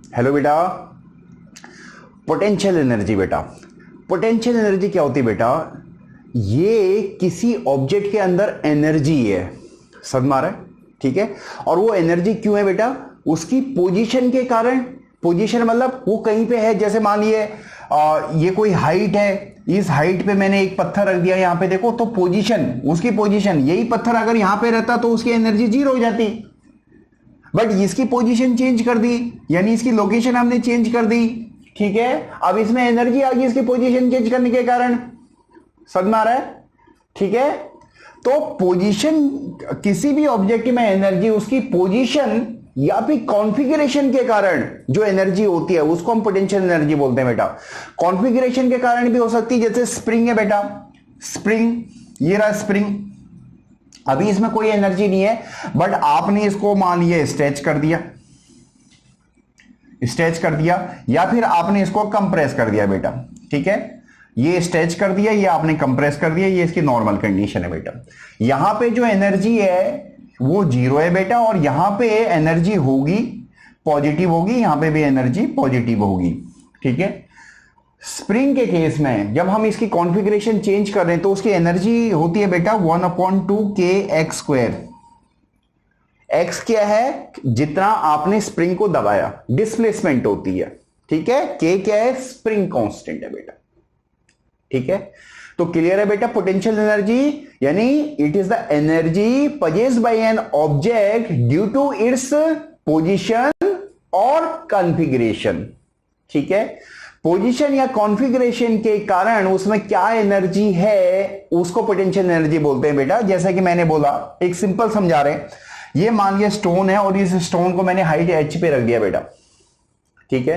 Hello बेटा, potential energy. बेटा potential energy क्या होती है बेटा? ये किसी ऑब्जेक्ट के अंदर एनर्जी है, समझ में आ रहा है? ठीक है। और वो एनर्जी क्यों है बेटा? उसकी पोजीशन के कारण। पोजीशन मतलब वो कहीं पे है, जैसे मान लिए ये कोई हाइट है, इस हाइट पे मैंने एक पत्थर रख दिया, यहां पे देखो, तो पोजीशन, उसकी पोजीशन, यही पत्थर अगर यहां पे रहता तो उसकी एनर्जी जीरो हो जाती, बट इसकी पोजीशन चेंज कर दी, यानी इसकी लोकेशन हमने चेंज कर दी। ठीक है, अब इसमें एनर्जी आ गई इसकी पोजीशन चेंज करने के कारण, समझ में आ रहा है? ठीक है, तो पोजीशन, किसी भी ऑब्जेक्ट में एनर्जी उसकी पोजीशन या फिर कॉन्फ़िगरेशन के कारण जो एनर्जी होती है उसको हम पोटेंशियल एनर्जी बोलते हैं बेटा। कॉन्फ़िगरेशन के कारण भी हो सकती है, जैसे स्प्रिंग है बेटा, स्प्रिंग, ये रहा स्प्रिंग, अभी इसमें कोई एनर्जी नहीं है, बट आपने इसको मान लिया स्ट्रेच कर दिया, स्ट्रेच कर दिया, या फिर आपने इसको कंप्रेस कर दिया बेटा। ठीक है, ये स्ट्रेच कर दिया, ये आपने कंप्रेस कर दिया, ये इसकी नॉर्मल कंडीशन है बेटा। यहां पे जो एनर्जी है वो जीरो है बेटा, और यहां पे एनर्जी होगी पॉजिटिव होगी, यहां पे भी एनर्जी पॉजिटिव होगी। ठीक है, स्प्रिंग के केस में जब हम इसकी कॉन्फ़िगरेशन चेंज कर रहे हैं तो उसकी एनर्जी होती है बेटा 1/2kx²। x क्या है? जितना आपने स्प्रिंग को दबाया, डिस्प्लेसमेंट होती है। ठीक है, k क्या है? स्प्रिंग कांस्टेंट है बेटा। ठीक है, तो क्लियर है बेटा? पोटेंशियल एनर्जी यानी it is the energy possessed by an object due to its position और कॉन्फ़िगरेशन। ठीक है, पोजीशन या कॉन्फ़िगरेशन के कारण उसमें क्या एनर्जी है उसको पोटेंशियल एनर्जी बोलते हैं बेटा। जैसा कि मैंने बोला, एक सिंपल समझा रहे हैं, ये मान लिया स्टोन है और इस स्टोन को मैंने हाइट h पे रख दिया बेटा। ठीक है,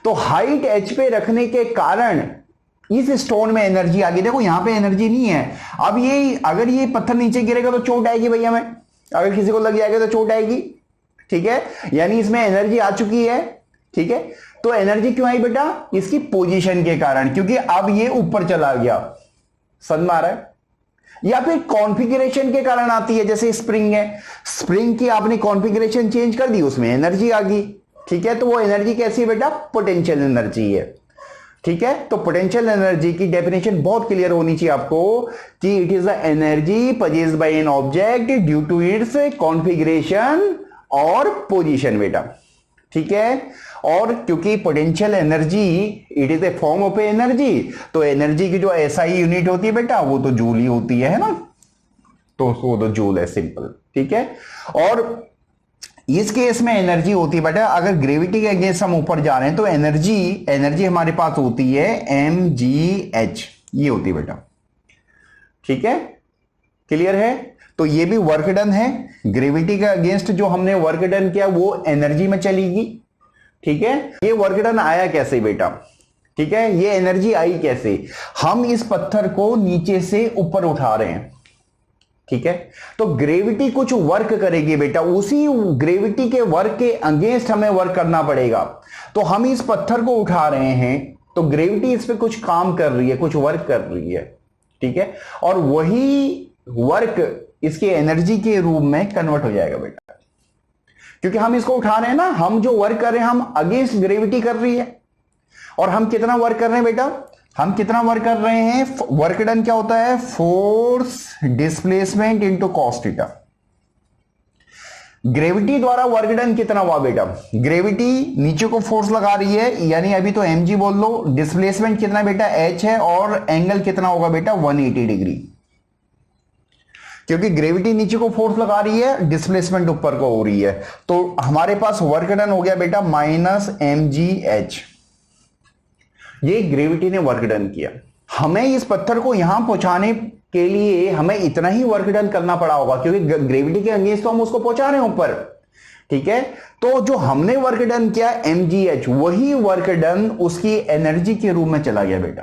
तो हाइट h पे रखने के कारण इस स्टोन में एनर्जी आ गई। देखो यहां पे एनर्जी नहीं है, अब ये अगर ये पत्थर नीचे गिरेगा तो चोट आएगी भैया, में अगर किसी को लग जाएगा तो चोट आएगी। ठीक है, यानी इसमें एनर्जी आ चुकी है। ठीक है, तो एनर्जी क्यों आई बेटा? इसकी पोजीशन के कारण, क्योंकि अब ये ऊपर चला गया, समझ में आ रहा है? या फिर कॉन्फ़िगरेशन के कारण आती है, जैसे स्प्रिंग है, स्प्रिंग की आपने कॉन्फ़िगरेशन चेंज कर दी, उसमें एनर्जी आ गई। ठीक है, तो वो एनर्जी कैसी है बेटा? पोटेंशियल एनर्जी है। ठीक है, तो पोटेंशियल एनर्जी की डेफिनेशन बहुत क्लियर होनी चाहिए आपको कि it is the energy possessed by an object due to its configuration और पोजीशन बेटा। ठीक है, और क्योंकि potential energy it is a form of energy, तो एनर्जी की जो एसआई यूनिट होती है बेटा वो तो जूल ही होती है ना, तो वो तो जूल है, सिंपल। ठीक है, और इस केस में एनर्जी होती है बेटा, अगर ग्रेविटी के अगेंस्ट हम ऊपर जा रहे हैं तो एनर्जी हमारे पास होती है mgh, ये होती है बेटा। ठीक है, क्लियर है? तो ये भी वर्क डन है, ग्रेविटी के अगेंस्ट जो हमने वर्क डन किया वो एनर्जी में चलेगी। ठीक है, ये वर्क डन आया कैसे बेटा? ठीक है, ये एनर्जी आई कैसे? हम इस पत्थर को नीचे से ऊपर उठा रहे हैं। ठीक है, तो ग्रेविटी कुछ वर्क करेगी बेटा, उसी ग्रेविटी के वर्क के अगेंस्ट हमें वर्क करना पड़ेगा। तो हम इस पत्थर को उठा रहे हैं तो ग्रेविटी इस पे कुछ काम कर रही है, कुछ वर्क कर रही है। ठीक है, और वही वर्क इसके एनर्जी के रूप में कन्वर्ट हो जाएगा बेटा, क्योंकि हम इसको उठा रहे हैं ना, हम जो वर्क कर रहे हैं हम अगेंस्ट ग्रेविटी कर रही है। और हम कितना वर्क कर रहे हैं बेटा? हम कितना वर्क कर रहे हैं? वर्क डन क्या होता है? Force displacement into cos theta. Gravity द्वारा वर्क डन कितना हुआ बेटा? ग्रेविटी नीचे को फोर्स लगा रही है, यानी अभी तो mg बोल लो। डिस्प्लेसमेंट कितना बेटा? h है, और एंगल कितना होगा बेटा? 180 डिग्री, क्योंकि ग्रेविटी नीचे को फोर्स लगा रही है, डिस्प्लेसमेंट ऊपर को हो रही है। तो हमारे पास वर्क डन हो गया बेटा -mgh। ये ग्रेविटी ने वर्क डन किया। हमें इस पत्थर को यहां पहुंचाने के लिए हमें इतना ही वर्क डन करना पड़ा होगा, क्योंकि ग्रेविटी के अगेंस्ट तो हम उसको पहुंचा रहे हैं ऊपर। ठीक है, तो जो हमने वर्क डन किया mgh, वही वर्क डन उसकी एनर्जी के रूप में चला गया बेटा।